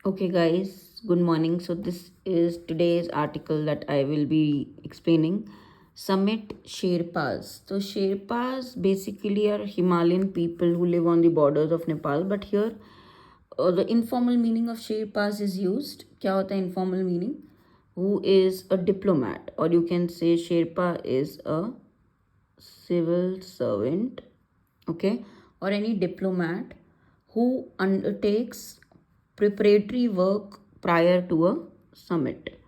Okay, guys, good morning. So, this is today's article that I will be explaining. Summit Sherpas. So, Sherpas basically are Himalayan people who live on the borders of Nepal, but here the informal meaning of Sherpas is used. क्या होता है informal meaning? Who is a diplomat, or you can say Sherpa is a civil servant, okay, or any diplomat who undertakes preparatory work prior to a summit.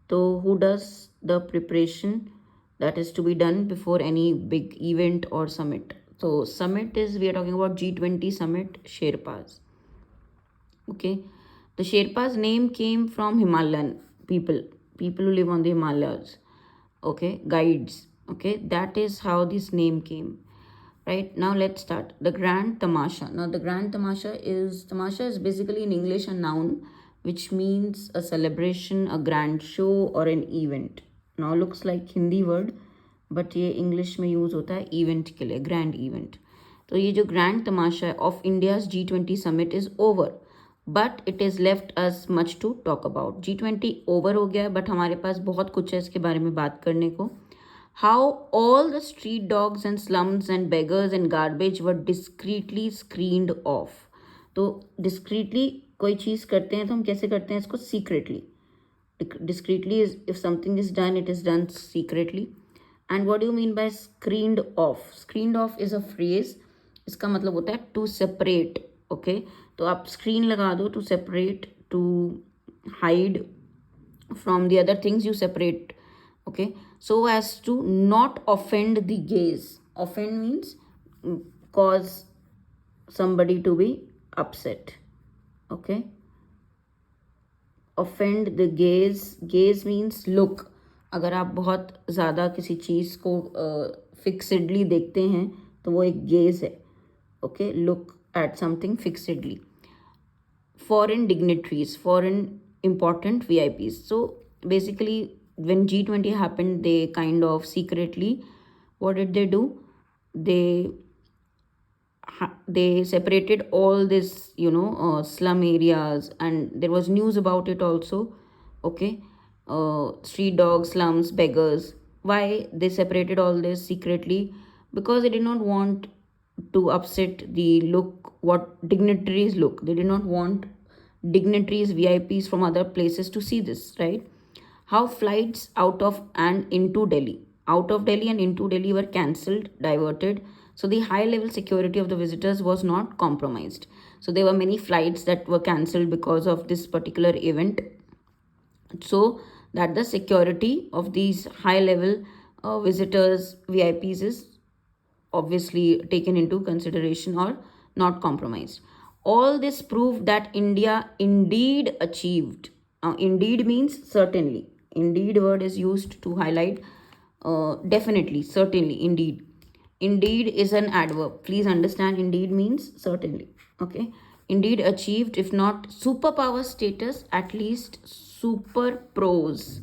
So, who does the preparation that is to be done before any big event or summit? So, summit is we are talking about G20 summit Sherpas. Okay, the Sherpas name came from Himalayan people who live on the Himalayas. Okay, guides. Okay, that is how this name came. Right now, let's start the Grand Tamasha. Now, the Grand Tamasha is basically in English a noun, which means a celebration, a grand show, or an event. Now, looks like Hindi word, but ये English में use होता है event के लिए, grand event. तो ये जो Grand Tamasha of India's G20 summit is over, but it is left us much to talk about. G20 over हो गया, but हमारे पास बहुत कुछ है इसके बारे में बात करने को. How all the street dogs and slums and beggars and garbage were discreetly screened off. तो discreetly कोई चीज़ करते हैं तो हम कैसे करते हैं इसको? secretly. Discreetly is if something is done, it is done secretly. And what do you mean by screened off? Screened off is a phrase. इसका मतलब होता है to separate. Okay, तो आप screen लगा दो to separate, to hide from the other things you separate. Okay, so as to not offend the gaze. Offend means cause somebody to be upset. Okay, offend the gaze means look. अगर आप बहुत ज़्यादा किसी चीज़ को फिक्सडली देखते हैं तो वो एक गेज है. Okay, look at something fixedly. Foreign dignitaries, foreign important VIPs. So basically, when G20 happened, they kind of secretly, what did they do? They separated all this, slum areas, and there was news about it also. Okay, street dogs, slums, beggars. Why they separated all this secretly? Because they did not want to upset the look, what dignitaries look. They did not want dignitaries, VIPs from other places to see this, right? How flights out of and into Delhi and into Delhi were cancelled, diverted. So the high level security of the visitors was not compromised. So there were many flights that were cancelled because of this particular event, so that the security of these high level visitors, VIPs, is obviously taken into consideration or not compromised. All this proved that India indeed achieved. Indeed means certainly. Indeed word is used to highlight definitely, certainly, indeed. Indeed is an adverb. Please understand, indeed means certainly. Okay. Indeed achieved, if not superpower status, at least super pros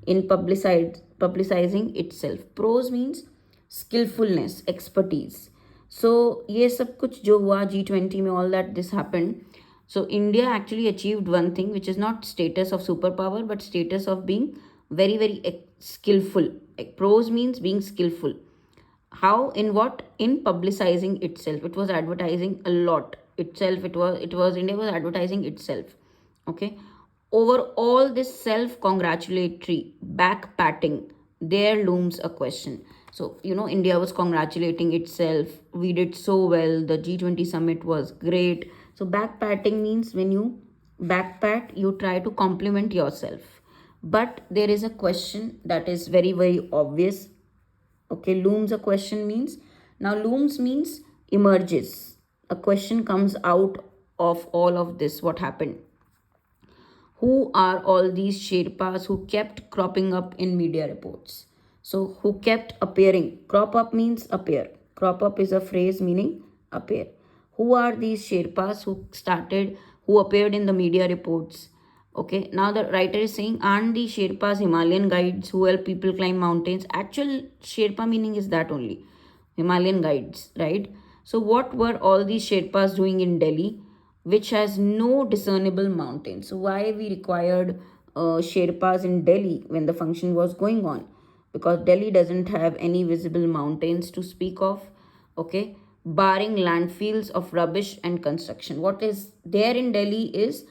in publicizing itself. Pros means skillfulness, expertise. So ये सब कुछ जो हुआ G20 में, all that this happened. So India actually achieved one thing, which is not status of superpower, but status of being very, very skillful. Pros means being skillful. How? In what? In publicizing itself. It was advertising a lot itself. It was India was advertising itself. Okay. Over all this self-congratulatory back patting, there looms a question. So, India was congratulating itself. We did so well. The G20 summit was great. So, back patting means when you back pat, you try to compliment yourself. But there is a question that is very, very obvious. Okay, looms a question means, now looms means emerges. A question comes out of all of this. What happened? Who are all these Sherpas who kept cropping up in media reports? So, who kept appearing? Crop up means appear. Crop up is a phrase meaning appear. Who are these Sherpas who appeared in the media reports? Okay, now the writer is saying, aren't the Sherpas Himalayan guides who help people climb mountains? Actual Sherpa meaning is that only. Himalayan guides, right? So what were all these Sherpas doing in Delhi? which has no discernible mountains. So why we required Sherpas in Delhi when the function was going on? Because Delhi doesn't have any visible mountains to speak of. Okay, barring landfills of rubbish and construction. What is there in Delhi is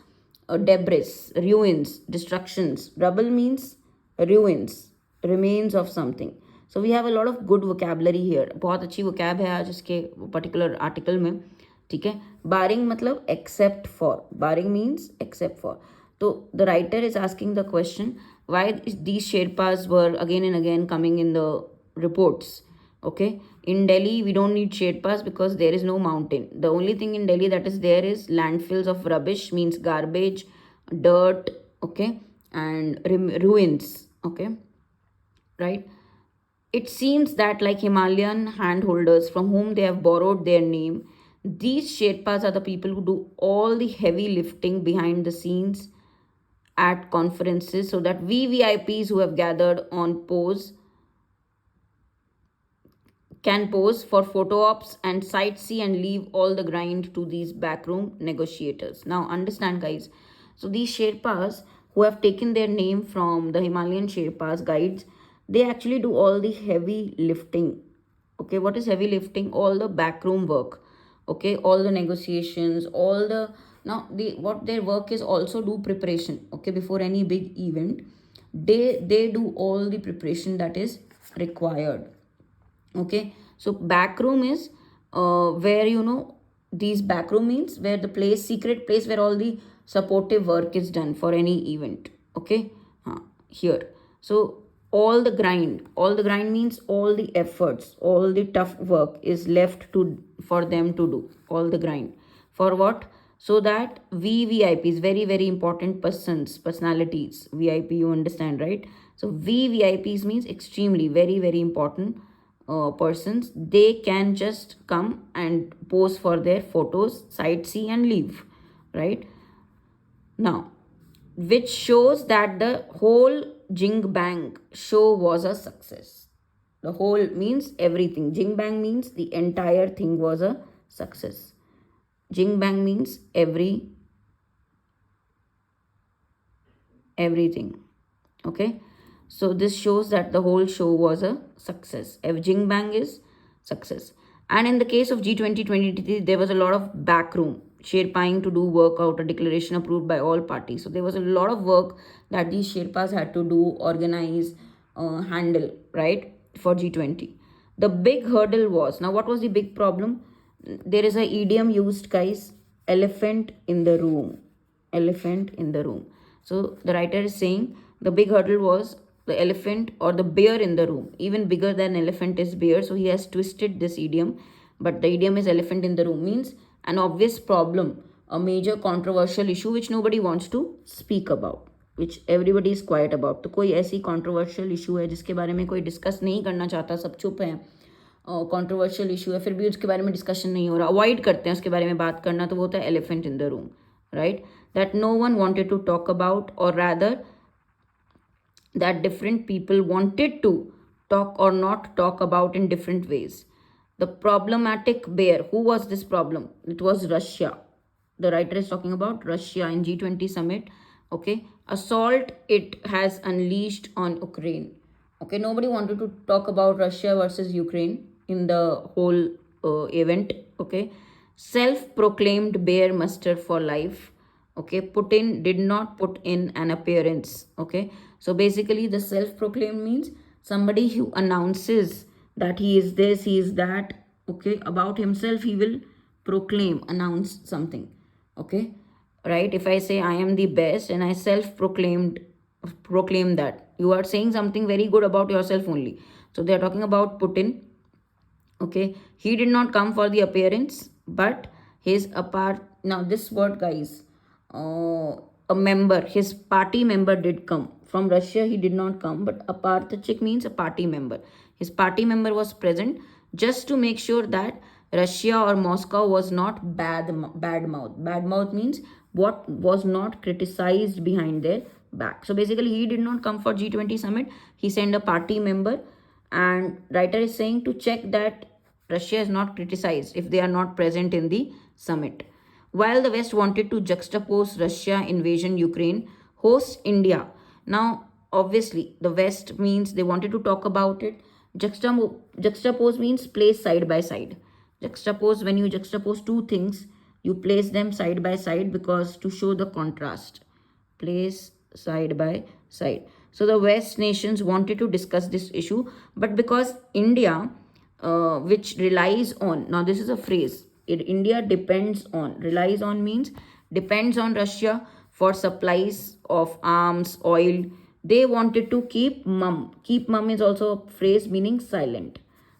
debris, ruins, destructions. Rubble means ruins, remains of something. So we have a lot of good vocabulary here. बहुत अच्छी vocab है आज इसके particular article में. ठीक है, barring मतलब except for. Barring means except for. So the writer is asking the question why these Sherpas were again and again coming in the reports. Okay, in Delhi we don't need Sherpas because there is no mountain. The only thing in Delhi that is there is landfills of rubbish, means garbage, dirt, okay, and ruins. Okay, right. It seems that, like Himalayan handholders from whom they have borrowed their name, these Sherpas are the people who do all the heavy lifting behind the scenes at conferences, so that we VIPs who have gathered on can pose for photo ops and sightsee and leave all the grind to these backroom negotiators. Now, understand, guys. So, these Sherpas who have taken their name from the Himalayan Sherpas guides, they actually do all the heavy lifting. Okay, what is heavy lifting? All the backroom work. Okay, all the negotiations, all the now the what their work is also do preparation. Okay, before any big event, they do all the preparation that is required. Okay, so backroom is where these backroom means where the place, secret place where all the supportive work is done for any event. Okay, here. So all the grind means all the efforts, all the tough work is left to for them to do. All the grind for what? So that we VIPs, very very important persons, personalities, VIP, you understand, right? So we VIPs means extremely very very important persons, they can just come and pose for their photos, sightsee and leave, right? Now, which shows that the whole Jing Bang show was a success. The whole means everything. Jing Bang means the entire thing was a success. Jing Bang means everything. Okay, so this shows that the whole show was a success. If Jing Bang is success. And in the case of G20 2023, there was a lot of backroom Sherpang to do work out a declaration approved by all parties. So there was a lot of work that these Sherpas had to do, organize, handle, right, for G20. The big hurdle was, now what was the big problem? There is a idiom used, guys, elephant in the room. Elephant in the room. So the writer is saying the big hurdle was the elephant or the bear in the room. Even bigger than elephant is bear. So he has twisted this idiom. But the idiom is elephant in the room means an obvious problem, a major controversial issue which nobody wants to speak about, which everybody is quiet about. तो कोई ऐसी controversial issue है जिसके बारे में कोई discuss नहीं करना चाहता, सब चुप हैं. कंट्रोवर्शियल इशू है फिर भी उसके बारे में डिस्कशन नहीं हो रहा, अवॉइड करते हैं उसके बारे में बात करना, तो वो होता है elephant in the room, right? That no one wanted to talk about, और rather that different people wanted to talk or not talk about in different ways. The problematic bear, who was this problem? It was Russia. The writer is talking about Russia in G20 summit. Okay, assault it has unleashed on Ukraine. Okay, nobody wanted to talk about Russia versus Ukraine in the whole event. Okay, self-proclaimed bear muster for life. Okay, Putin did not put in an appearance. Okay, so basically the self-proclaimed means somebody who announces that he is this, he is that. Okay, about himself he will proclaim, announce something. Okay, right? If I say I am the best and I proclaim that, you are saying something very good about yourself only. So they are talking about Putin. Okay, he did not come for the appearance, but his apart, now this word, guys, a member, his party member did come. From Russia he did not come, but apartachik means a party member. His party member was present just to make sure that Russia or Moscow was not bad mouth. Bad mouth means what was not criticized behind their back. So basically he did not come for G20 summit. He sent a party member, and writer is saying to check that Russia is not criticized if they are not present in the summit. while the West wanted to juxtapose Russia invasion Ukraine, host India. Now, obviously, the West means they wanted to talk about it. Juxtapose means place side by side. Juxtapose, when you juxtapose two things, you place them side by side because to show the contrast. Place side by side. So the West nations wanted to discuss this issue, but because India, which relies on, now this is a phrase, India depends on, relies on means depends on Russia for supplies of arms, oil. They wanted to keep mum. Keep mum is also a phrase meaning silent.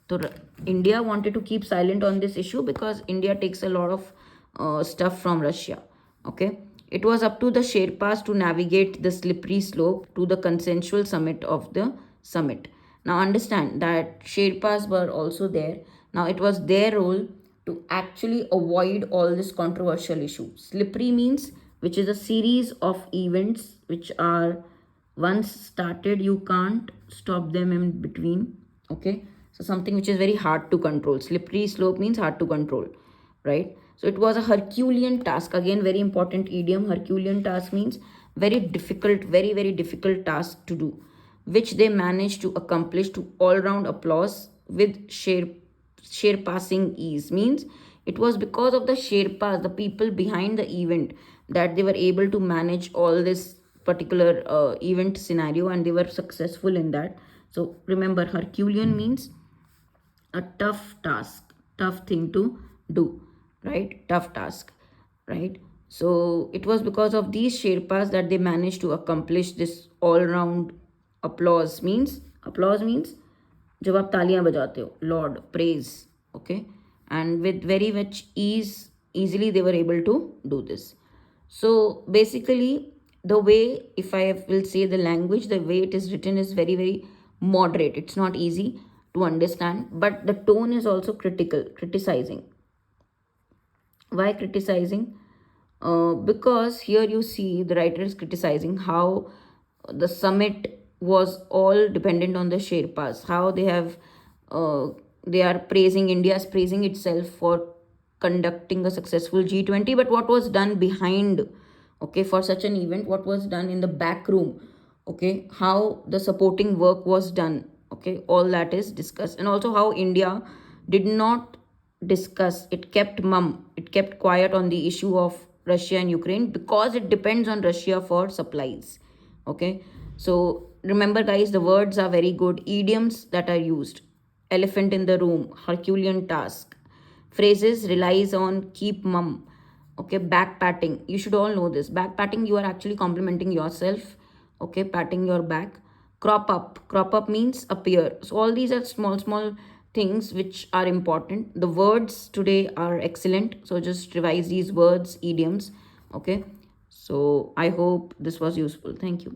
So India wanted to keep silent on this issue because India takes a lot of stuff from Russia. Okay. It was up to the Sherpas to navigate the slippery slope to the consensual summit of the summit. Now understand that Sherpas were also there. Now it was their role to actually avoid all this controversial issue. Slippery means which is a series of events which are once started, you can't stop them in between. Okay. So something which is very hard to control. Slippery slope means hard to control, right? So it was a Herculean task. Again, very important idiom. Herculean task means very difficult, very, very difficult task to do, which they managed to accomplish to all round applause with sheer passing ease. Means it was because of the Sherpas, the people behind the event, that they were able to manage all this particular event scenario and they were successful in that. So remember, Herculean means a tough task, tough thing to do, right? Tough task, right? So it was because of these Sherpas that they managed to accomplish this all round applause means जब आप तालियां बजाते हो, Lord, praise, okay? And with very much ease, easily they were able to do this. So basically, the way, if I will say the language, the way it is written is very, very moderate. It's not easy to understand, but the tone is also critical, criticizing. Why criticizing? Because here you see the writer is criticizing how the summit was all dependent on the Sherpas, how uh, they are praising, India is praising itself for conducting a successful G20, but what was done behind, okay, for such an event, what was done in the back room, okay, how the supporting work was done, okay, all that is discussed. And also how India did not discuss, it kept mum, it kept quiet on the issue of Russia and Ukraine because it depends on Russia for supplies. Okay, so remember, guys, the words are very good. Idioms that are used: elephant in the room, Herculean task. Phrases relies on keep mum. Okay, back patting. You should all know this. Back patting, you are actually complimenting yourself. Okay, patting your back. Crop up. Crop up means appear. So all these are small, small things which are important. The words today are excellent. So just revise these words, idioms. Okay. So I hope this was useful. Thank you.